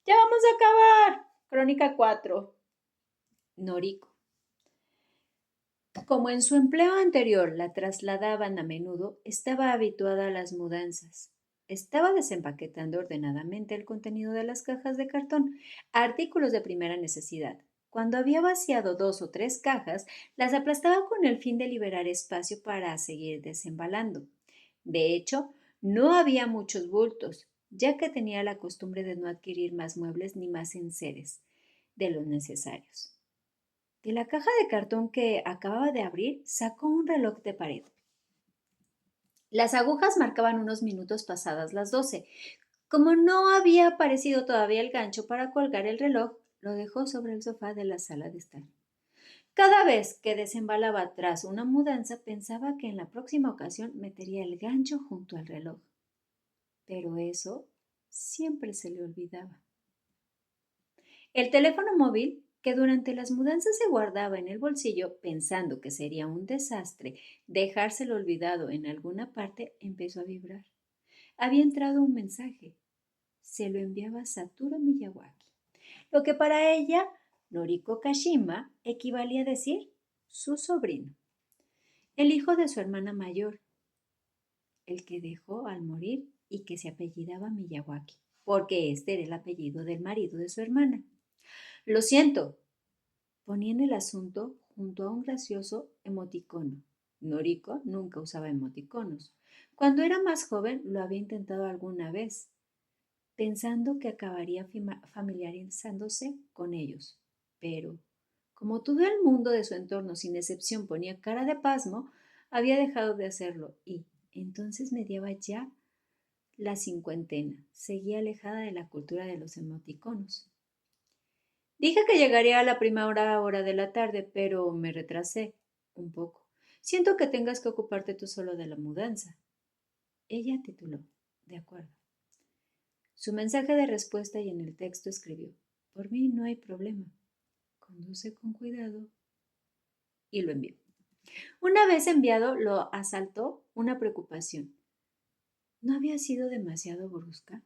Ya vamos a acabar. Crónica 4. Noriko. Como en su empleo anterior la trasladaban a menudo, estaba habituada a las mudanzas. Estaba desempaquetando ordenadamente el contenido de las cajas de cartón, artículos de primera necesidad. Cuando había vaciado 2 o 3 cajas, las aplastaba con el fin de liberar espacio para seguir desembalando. De hecho, no había muchos bultos, ya que tenía la costumbre de no adquirir más muebles ni más enseres de los necesarios. De la caja de cartón que acababa de abrir, sacó un reloj de pared. Las agujas marcaban unos minutos pasadas las 12. Como no había aparecido todavía el gancho para colgar el reloj, lo dejó sobre el sofá de la sala de estar. Cada vez que desembalaba tras una mudanza, pensaba que en la próxima ocasión metería el gancho junto al reloj. Pero eso siempre se le olvidaba. El teléfono móvil, que durante las mudanzas se guardaba en el bolsillo pensando que sería un desastre dejárselo olvidado en alguna parte, empezó a vibrar. Había entrado un mensaje. Se lo enviaba Satoru Miyawaki, lo que para ella, Noriko Kashima, equivalía a decir su sobrino, el hijo de su hermana mayor, el que dejó al morir y que se apellidaba Miyawaki, porque este era el apellido del marido de su hermana. Lo siento, ponía en el asunto junto a un gracioso emoticono. Noriko nunca usaba emoticonos. Cuando era más joven lo había intentado alguna vez, pensando que acabaría familiarizándose con ellos. Pero, como todo el mundo de su entorno sin excepción ponía cara de pasmo, había dejado de hacerlo y entonces mediaba ya la cincuentena. Seguía alejada de la cultura de los emoticonos. Dije que llegaría a la primera hora de la tarde, pero me retrasé un poco. Siento que tengas que ocuparte tú solo de la mudanza. Ella tituló. De acuerdo. Su mensaje de respuesta y en el texto escribió. Por mí no hay problema. Conduce con cuidado. Y lo envió. Una vez enviado, lo asaltó una preocupación. ¿No había sido demasiado brusca?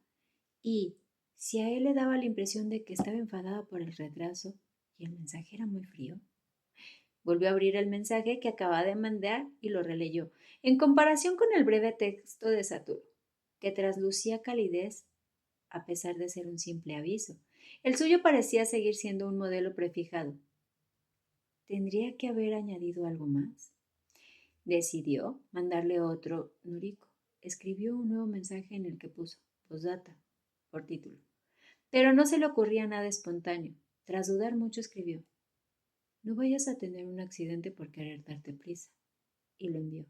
Y si a él le daba la impresión de que estaba enfadada por el retraso y el mensaje era muy frío. Volvió a abrir el mensaje que acababa de mandar y lo releyó, en comparación con el breve texto de Saturno, que traslucía calidez a pesar de ser un simple aviso. El suyo parecía seguir siendo un modelo prefijado. ¿Tendría que haber añadido algo más? Decidió mandarle otro Noriko. Escribió un nuevo mensaje en el que puso postdata por título. Pero no se le ocurría nada espontáneo. Tras dudar mucho escribió: no vayas a tener un accidente por querer darte prisa. Y lo envió.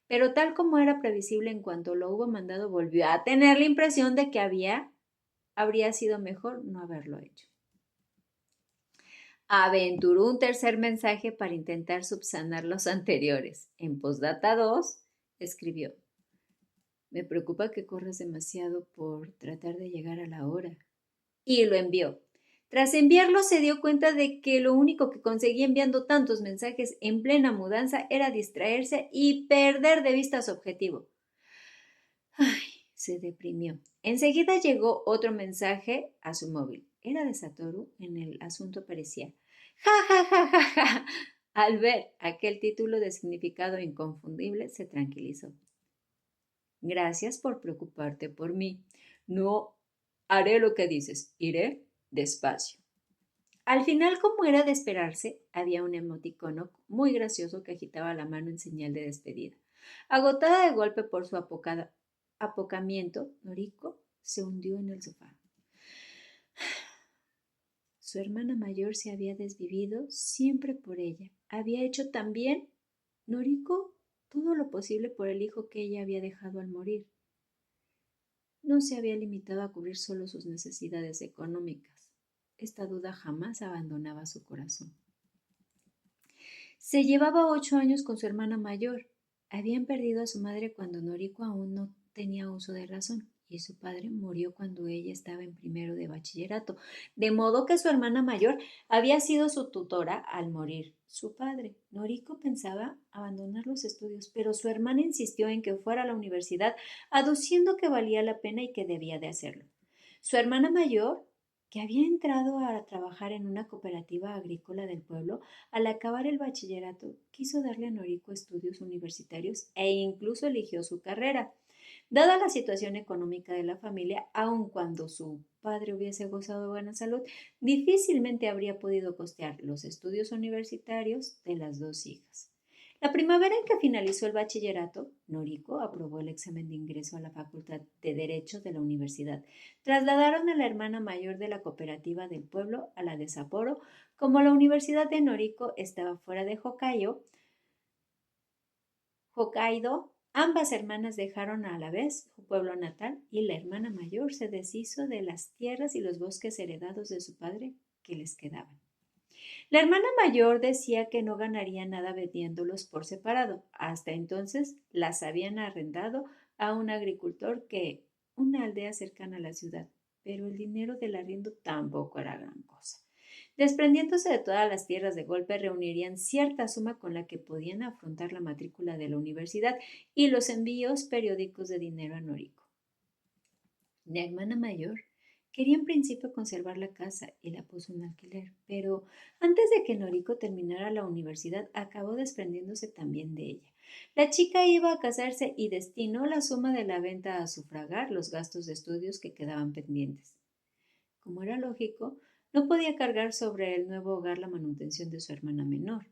Pero tal como era previsible, en cuanto lo hubo mandado, volvió a tener la impresión de que habría sido mejor no haberlo hecho. Aventuró un tercer mensaje para intentar subsanar los anteriores. En postdata 2 escribió: me preocupa que corras demasiado por tratar de llegar a la hora. Y lo envió. Tras enviarlo se dio cuenta de que lo único que conseguía enviando tantos mensajes en plena mudanza era distraerse y perder de vista su objetivo. Ay, se deprimió. Enseguida llegó otro mensaje a su móvil. Era de Satoru. En el asunto parecía: ja, ja, ja, ja, ja. Al ver aquel título de significado inconfundible, se tranquilizó. Gracias por preocuparte por mí. No haré lo que dices. Iré despacio. Al final, como era de esperarse, había un emoticono muy gracioso que agitaba la mano en señal de despedida. Agotada de golpe por su apocamiento, Noriko se hundió en el sofá. Su hermana mayor se había desvivido siempre por ella. Había hecho también Noriko todo lo posible por el hijo que ella había dejado al morir. No se había limitado a cubrir solo sus necesidades económicas. Esta duda jamás abandonaba su corazón. Se llevaba 8 años con su hermana mayor. Habían perdido a su madre cuando Noriko aún no tenía uso de razón y su padre murió cuando ella estaba en primero de bachillerato, de modo que su hermana mayor había sido su tutora al morir su padre. Noriko pensaba abandonar los estudios, pero su hermana insistió en que fuera a la universidad, aduciendo que valía la pena y que debía de hacerlo. Su hermana mayor que había entrado a trabajar en una cooperativa agrícola del pueblo, al acabar el bachillerato, quiso darle a Noriko estudios universitarios e incluso eligió su carrera. Dada la situación económica de la familia, aun cuando su padre hubiese gozado de buena salud, difícilmente habría podido costear los estudios universitarios de las dos hijas. La primavera en que finalizó el bachillerato, Noriko aprobó el examen de ingreso a la Facultad de Derecho de la universidad. Trasladaron a la hermana mayor de la cooperativa del pueblo a la de Sapporo. Como la Universidad de Noriko estaba fuera de Hokkaido, ambas hermanas dejaron a la vez su pueblo natal y la hermana mayor se deshizo de las tierras y los bosques heredados de su padre que les quedaban. La hermana mayor decía que no ganaría nada vendiéndolos por separado. Hasta entonces las habían arrendado a un agricultor que una aldea cercana a la ciudad, pero el dinero del arriendo tampoco era gran cosa. Desprendiéndose de todas las tierras de golpe, reunirían cierta suma con la que podían afrontar la matrícula de la universidad y los envíos periódicos de dinero a Noriko. La hermana mayor quería en principio conservar la casa y la puso en alquiler, pero antes de que Noriko terminara la universidad acabó desprendiéndose también de ella. La chica iba a casarse y destinó la suma de la venta a sufragar los gastos de estudios que quedaban pendientes. Como era lógico, no podía cargar sobre el nuevo hogar la manutención de su hermana menor.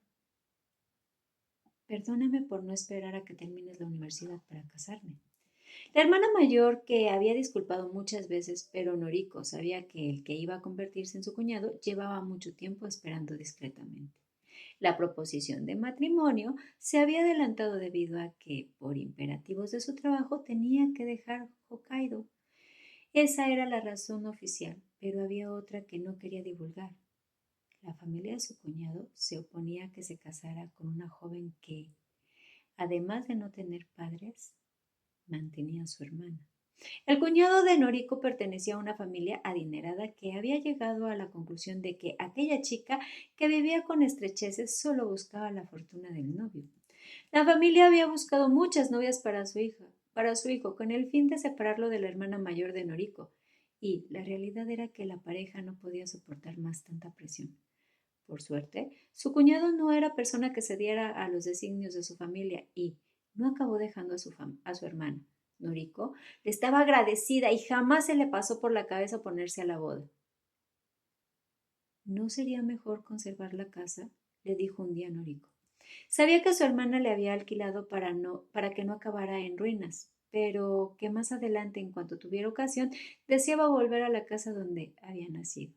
Perdóname por no esperar a que termines la universidad para casarme. La hermana mayor, que había disculpado muchas veces, pero Noriko sabía que el que iba a convertirse en su cuñado llevaba mucho tiempo esperando discretamente. La proposición de matrimonio se había adelantado debido a que, por imperativos de su trabajo, tenía que dejar Hokkaido. Esa era la razón oficial, pero había otra que no quería divulgar. La familia de su cuñado se oponía a que se casara con una joven que, además de no tener padres, mantenía a su hermana. El cuñado de Noriko pertenecía a una familia adinerada que había llegado a la conclusión de que aquella chica que vivía con estrecheces solo buscaba la fortuna del novio. La familia había buscado muchas novias para su hijo, con el fin de separarlo de la hermana mayor de Noriko, y la realidad era que la pareja no podía soportar más tanta presión. Por suerte, su cuñado no era persona que cediera a los designios de su familia y no acabó dejando a su hermana. Noriko le estaba agradecida y jamás se le pasó por la cabeza ponerse a la boda. ¿No sería mejor conservar la casa?, le dijo un día Noriko. Sabía que su hermana le había alquilado para que no acabara en ruinas, pero que más adelante, en cuanto tuviera ocasión, deseaba volver a la casa donde había nacido.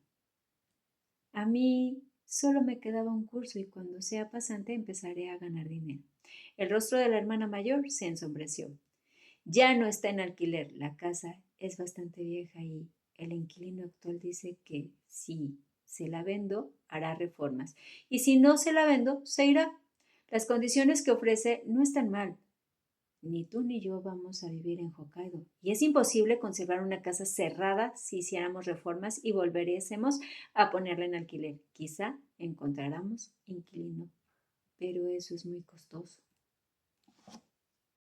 A mí solo me quedaba un curso y cuando sea pasante empezaré a ganar dinero. El rostro de la hermana mayor se ensombreció. Ya no está en alquiler, la casa es bastante vieja y el inquilino actual dice que si se la vendo, hará reformas. Y si no se la vendo, se irá. Las condiciones que ofrece no están mal. Ni tú ni yo vamos a vivir en Hokkaido. Y es imposible conservar una casa cerrada si hiciéramos reformas y volviésemos a ponerla en alquiler. Quizá encontráramos inquilino, pero eso es muy costoso.